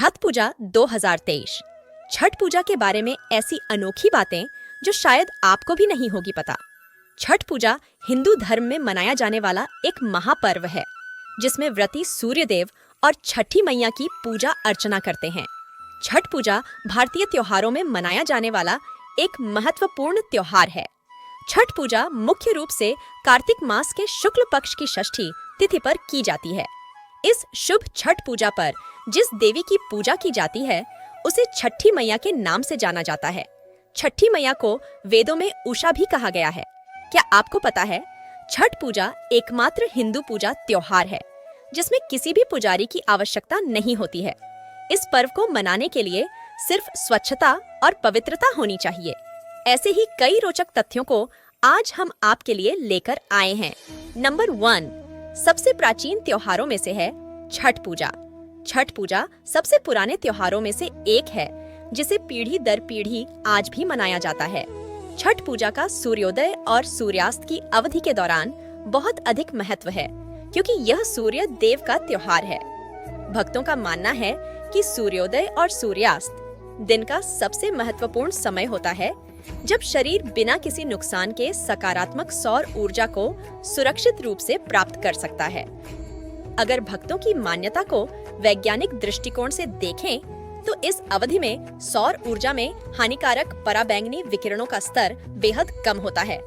छठ पूजा 2023। छठ पूजा के बारे में ऐसी अनोखी बातें जो शायद आपको भी नहीं होगी पता। छठ पूजा हिंदू धर्म में मनाया जाने वाला एक महापर्व है जिसमें व्रती सूर्य देव और छठी मैया की पूजा अर्चना करते हैं। छठ पूजा भारतीय त्योहारों में मनाया जाने वाला एक महत्वपूर्ण त्योहार है। छठ पूजा मुख्य रूप से कार्तिक मास के शुक्ल पक्ष की षष्ठी तिथि पर की जाती है। इस शुभ छठ पूजा पर जिस देवी की पूजा की जाती है उसे छठी मैया के नाम से जाना जाता है। छठी मैया को वेदों में उषा भी कहा गया है। क्या आपको पता है, छठ पूजा एकमात्र हिंदू पूजा त्योहार है जिसमें किसी भी पुजारी की आवश्यकता नहीं होती है। इस पर्व को मनाने के लिए सिर्फ स्वच्छता और पवित्रता होनी चाहिए। ऐसे ही कई रोचक तथ्यों को आज हम आपके लिए लेकर आए हैं। नंबर 1, सबसे प्राचीन त्योहारों में से है छठ पूजा। छठ पूजा सबसे पुराने त्योहारों में से एक है जिसे पीढ़ी दर पीढ़ी आज भी मनाया जाता है। छठ पूजा का सूर्योदय और सूर्यास्त की अवधि के दौरान बहुत अधिक महत्व है क्योंकि यह सूर्य देव का त्योहार है। भक्तों का मानना है कि सूर्योदय और सूर्यास्त दिन का सबसे महत्वपूर्ण समय होता है जब शरीर बिना किसी नुकसान के सकारात्मक सौर ऊर्जा को सुरक्षित रूप से प्राप्त कर सकता है। अगर भक्तों की मान्यता को वैज्ञानिक दृष्टिकोण से देखें तो इस अवधि में सौर ऊर्जा में हानिकारक पराबैंगनी विकिरणों का स्तर बेहद कम होता है।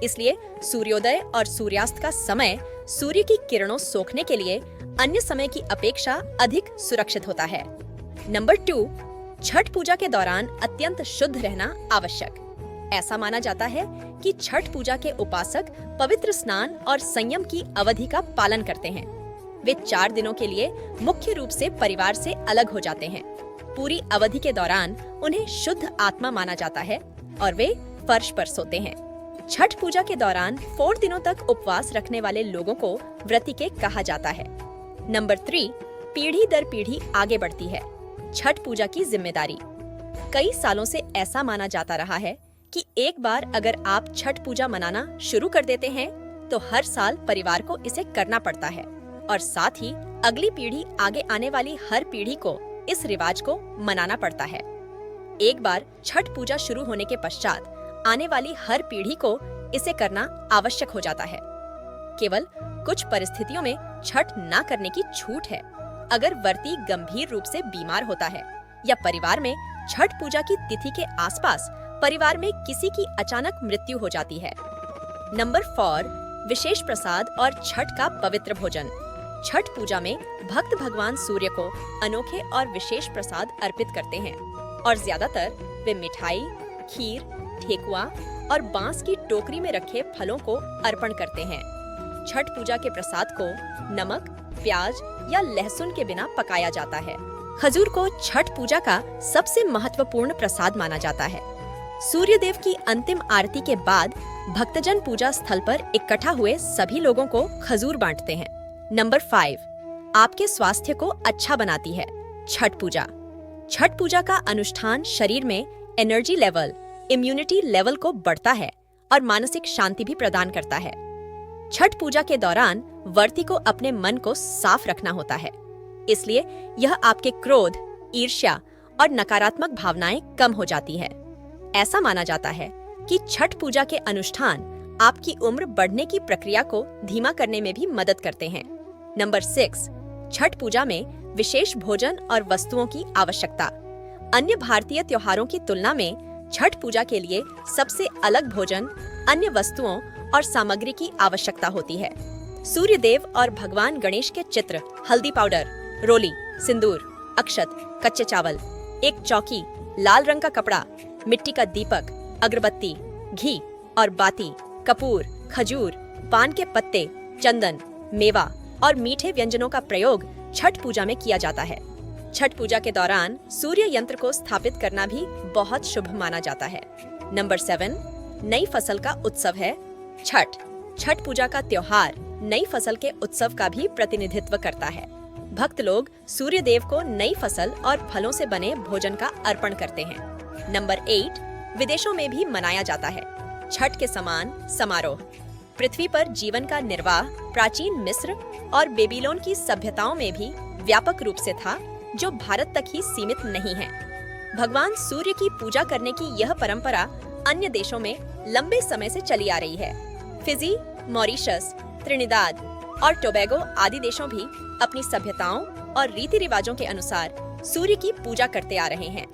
इसलिए सूर्योदय और सूर्यास्त का समय सूर्य की किरणों सोखने के लिए अन्य समय की अपेक्षा अधिक सुरक्षित होता है। नंबर 2, छठ पूजा के दौरान अत्यंत शुद्ध रहना आवश्यक। ऐसा माना जाता है कि छठ पूजा के उपासक पवित्र स्नान और संयम की अवधि का पालन करते हैं। वे 4 दिनों के लिए मुख्य रूप से परिवार से अलग हो जाते हैं। पूरी अवधि के दौरान उन्हें शुद्ध आत्मा माना जाता है और वे फर्श पर सोते हैं। छठ पूजा के दौरान 4 दिनों तक उपवास रखने वाले लोगों को व्रतिके कहा जाता है। नंबर 3, पीढ़ी दर पीढ़ी आगे बढ़ती है छठ पूजा की जिम्मेदारी। कई सालों से ऐसा माना जाता रहा है कि एक बार अगर आप छठ पूजा मनाना शुरू कर देते हैं तो हर साल परिवार को इसे करना पड़ता है और साथ ही अगली पीढ़ी आगे आने वाली हर पीढ़ी को इस रिवाज को मनाना पड़ता है। एक बार छठ पूजा शुरू होने के पश्चात आने वाली हर पीढ़ी को इसे करना आवश्यक हो जाता है। केवल कुछ परिस्थितियों में छठ ना करने की छूट है। अगर व्रती गंभीर रूप से बीमार होता है या परिवार में छठ पूजा की तिथि के आसपास परिवार में किसी की अचानक मृत्यु हो जाती है। नंबर 4, विशेष प्रसाद और छठ का पवित्र भोजन। छठ पूजा में भक्त भगवान सूर्य को अनोखे और विशेष प्रसाद अर्पित करते हैं और ज्यादातर वे मिठाई, खीर, ठेकुआ और बांस की टोकरी में रखे फलों को अर्पण करते हैं। छठ पूजा के प्रसाद को नमक, प्याज या लहसुन के बिना पकाया जाता है। खजूर को छठ पूजा का सबसे महत्वपूर्ण प्रसाद माना जाता है। सूर्य देव की अंतिम आरती के बाद भक्तजन पूजा स्थल पर इकट्ठा हुए सभी लोगों को खजूर बांटते हैं। नंबर 5, आपके स्वास्थ्य को अच्छा बनाती है छठ पूजा। छठ पूजा का अनुष्ठान शरीर में एनर्जी लेवल, इम्यूनिटी लेवल को बढ़ता है और मानसिक शांति भी प्रदान करता है। छठ पूजा के दौरान व्रती को अपने मन को साफ रखना होता है, इसलिए यह आपके क्रोध, ईर्ष्या और नकारात्मक भावनाएं कम हो जाती है। ऐसा माना जाता है कि छठ पूजा के अनुष्ठान आपकी उम्र बढ़ने की प्रक्रिया को धीमा करने में भी मदद करते हैं। नंबर 6, छठ पूजा में विशेष भोजन और वस्तुओं की आवश्यकता। अन्य भारतीय त्योहारों की तुलना में छठ पूजा के लिए सबसे अलग भोजन, अन्य वस्तुओं और सामग्री की आवश्यकता होती है। सूर्य देव और भगवान गणेश के चित्र, हल्दी पाउडर, रोली, सिंदूर, अक्षत, कच्चे चावल, एक चौकी, लाल रंग का कपड़ा, मिट्टी का दीपक, अगरबत्ती, घी और बाती, कपूर, खजूर, पान के पत्ते, चंदन, मेवा और मीठे व्यंजनों का प्रयोग छठ पूजा में किया जाता है। छठ पूजा के दौरान सूर्य यंत्र को स्थापित करना भी बहुत शुभ माना जाता है। नंबर 7, नई फसल का उत्सव है छठ। छठ पूजा का त्योहार नई फसल के उत्सव का भी प्रतिनिधित्व करता है। भक्त लोग सूर्य देव को नई फसल और फलों से बने भोजन का अर्पण करते हैं। नंबर 8, विदेशों में भी मनाया जाता है छठ के समान समारोह। पृथ्वी पर जीवन का निर्वाह प्राचीन मिस्र और बेबीलोन की सभ्यताओं में भी व्यापक रूप से था, जो भारत तक ही सीमित नहीं है। भगवान सूर्य की पूजा करने की यह परंपरा अन्य देशों में लंबे समय से चली आ रही है। फिजी, मॉरिशस, त्रिनिदाद और टोबैगो आदि देशों भी अपनी सभ्यताओं और रीति रिवाजों के अनुसार सूर्य की पूजा करते आ रहे हैं।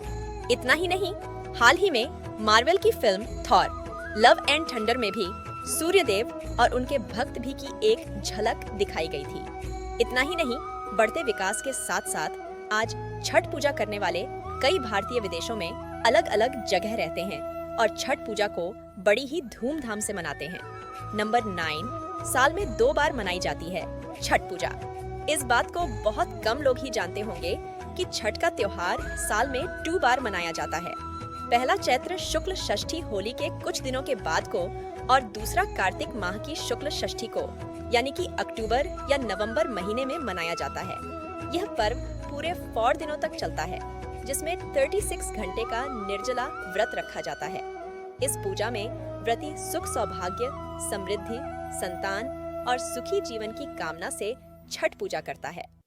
इतना ही नहीं, हाल ही में मार्वल की film Thor love and thunder में भी सूर्य देव और उनके भक्त भी की एक झलक दिखाई गई थी। इतना ही नहीं, बढ़ते विकास के साथ साथ आज छठ पूजा करने वाले कई भारतीय विदेशों में अलग अलग जगह रहते हैं और छठ पूजा को बड़ी ही धूमधाम से मनाते हैं। नंबर 9, साल में 2 बार मनाई जाती है छठ पूजा। इस बात को बहुत कम लोग ही जानते होंगे कि छठ का त्योहार साल में 2 बार मनाया जाता है। पहला चैत्र शुक्ल षष्ठी होली के कुछ दिनों के बाद को और दूसरा कार्तिक माह की शुक्ल षष्ठी को यानी कि अक्टूबर या नवंबर महीने में मनाया जाता है। यह पर्व पूरे 4 दिनों तक चलता है, जिसमें 36 घंटे का निर्जला व्रत रखा जाता है। इस पूजा में व्रती सुख सौभाग्य, समृद्धि, संतान और सुखी जीवन की कामना से छठ पूजा करता है।